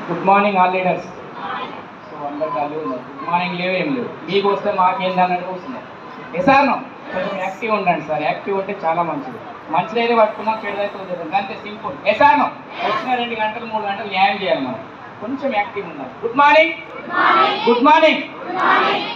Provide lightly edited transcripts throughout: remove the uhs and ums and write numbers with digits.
Good morning all leaders. So అందరు డల్గా ఉన్నారు. గుడ్ మార్నింగ్ లేవు ఏం లేవు. మీకు వస్తే మాకేంది అన్నట్టు వస్తున్నారు. ఎసార్నో కొంచెం యాక్టివ్ ఉండండి సార్. యాక్టివ్ ఉంటే చాలా మంచిది. మంచిదైతే పట్టుకున్నాం, చెడుదైతే వదిలేదాం, అంతే సింపుల్. ఎసార్నో వచ్చిన 2 గంటలు 3 గంటలు న్యాయం చేయాలి మనం. కొంచెం యాక్టివ్ ఉండాలి. Good morning, good morning.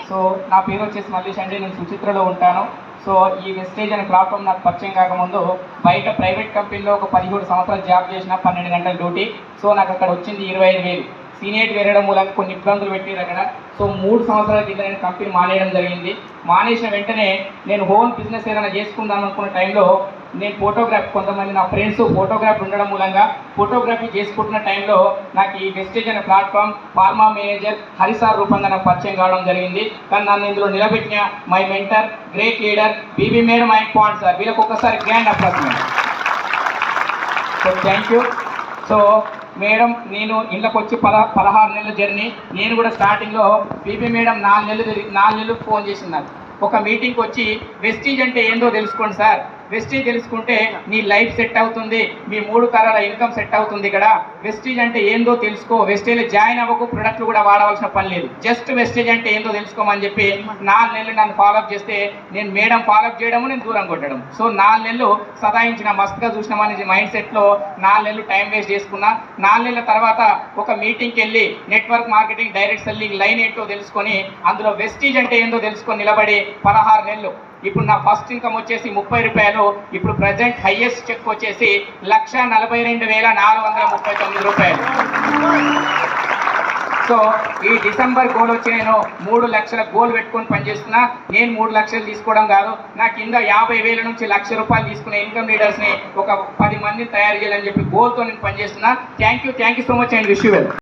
So నా పేరు వచ్చేసి మల్లేష్ అండి. నేను సుచిత్రలో ఉంటాను. సో ఈ వెస్టేజ్ అనే ప్లాట్ఫామ్ నాకు పరిచయం కాకముందు బయట ప్రైవేట్ కంపెనీలో ఒక 17 సంవత్సరాలు జాబ్ చేసిన, 12 గంటల డ్యూటీ. సో నాకు అక్కడ వచ్చింది 25,000. సీనియర్ వేరడం మూలంగా కొన్ని ఇబ్బందులు పెట్టారు అక్కడ. సో 3 సంవత్సరాల కింద నేను కంపెనీ మానేయడం జరిగింది. మానేసిన వెంటనే నేను హోమ్ బిజినెస్ ఏదైనా చేసుకుందాం అనుకున్న టైంలో నేను ఫోటోగ్రాఫ్, కొంతమంది నా ఫ్రెండ్స్ ఫోటోగ్రాఫ్ ఉండడం మూలంగా ఫోటోగ్రఫీ చేసుకుంటున్న టైంలో నాకు ఈ వెస్టేజ్ అనే ప్లాట్ఫామ్ ఫార్మా మేనేజర్ హరిసార్ రూపంగా నాకు పరిచయం కావడం జరిగింది. కానీ నన్ను ఇందులో నిలబెట్టిన my mentor, great leader BB madam and పాండ్ సార్, వీళ్ళకి ఒక్కసారి grand applause. So thank you. So madam, నేను ఇళ్ళకి వచ్చి 16 నెలల జర్నీ. నేను కూడా స్టార్టింగ్లో బీబీ మేడం 4 నెలలు ఫోన్ చేసింది నాకు. ఒక మీటింగ్కి వచ్చి వెస్టీజ్ అంటే ఏందో తెలుసుకోండి సార్, వెస్టీజ్ తెలుసుకుంటే నీ లైఫ్ సెట్ అవుతుంది, మీ 3 తరాల ఇన్కమ్ సెట్ అవుతుంది. ఇక్కడ వెస్టీజ్ అంటే ఏందో తెలుసుకో, వెస్టేజ్లో జాయిన్ అవ్వకు, ప్రొడక్ట్లు కూడా వాడవలసిన పని లేదు, జస్ట్ వెస్టేజ్ అంటే ఏందో తెలుసుకోమని చెప్పి 4 నెలలు నన్ను ఫాలోఅప్ చేస్తే నేను మేడం ఫాలోఅప్ చేయడము, నేను దూరం కొట్టడం. సో 4 నెలలు సదాయించిన, మస్తుగా చూసినామని మైండ్ సెట్లో 4 నెలలు టైం వేస్ట్ చేసుకున్నా. 4 నెలల తర్వాత ఒక మీటింగ్కి వెళ్ళి network marketing, direct selling line ఏంటో తెలుసుకొని అందులో వెస్టీజ్ అంటే ఏందో తెలుసుకొని నిలబడి 16 నెలలు. ఇప్పుడు నా ఫస్ట్ ఇన్కమ్ వచ్చేసి 30 రూపాయలు. ఇప్పుడు ప్రజెంట్ హైయెస్ట్ చెక్ వచ్చేసి 1,42,439 రూపాయలు. సో ఈ డిసెంబర్ గోల్ వచ్చి నేను 3 లక్షల గోల్ పెట్టుకొని పనిచేస్తున్నా. నేను 3 లక్షలు తీసుకోవడం కాదు, నా కింద 50,000 నుంచి 1,00,000 రూపాయలు తీసుకునే ఇన్కమ్ లీడర్స్ని ఒక 10 మందిని తయారు చేయాలని చెప్పి గోల్తో నేను పనిచేస్తున్నా. Thank you so much and wish you well.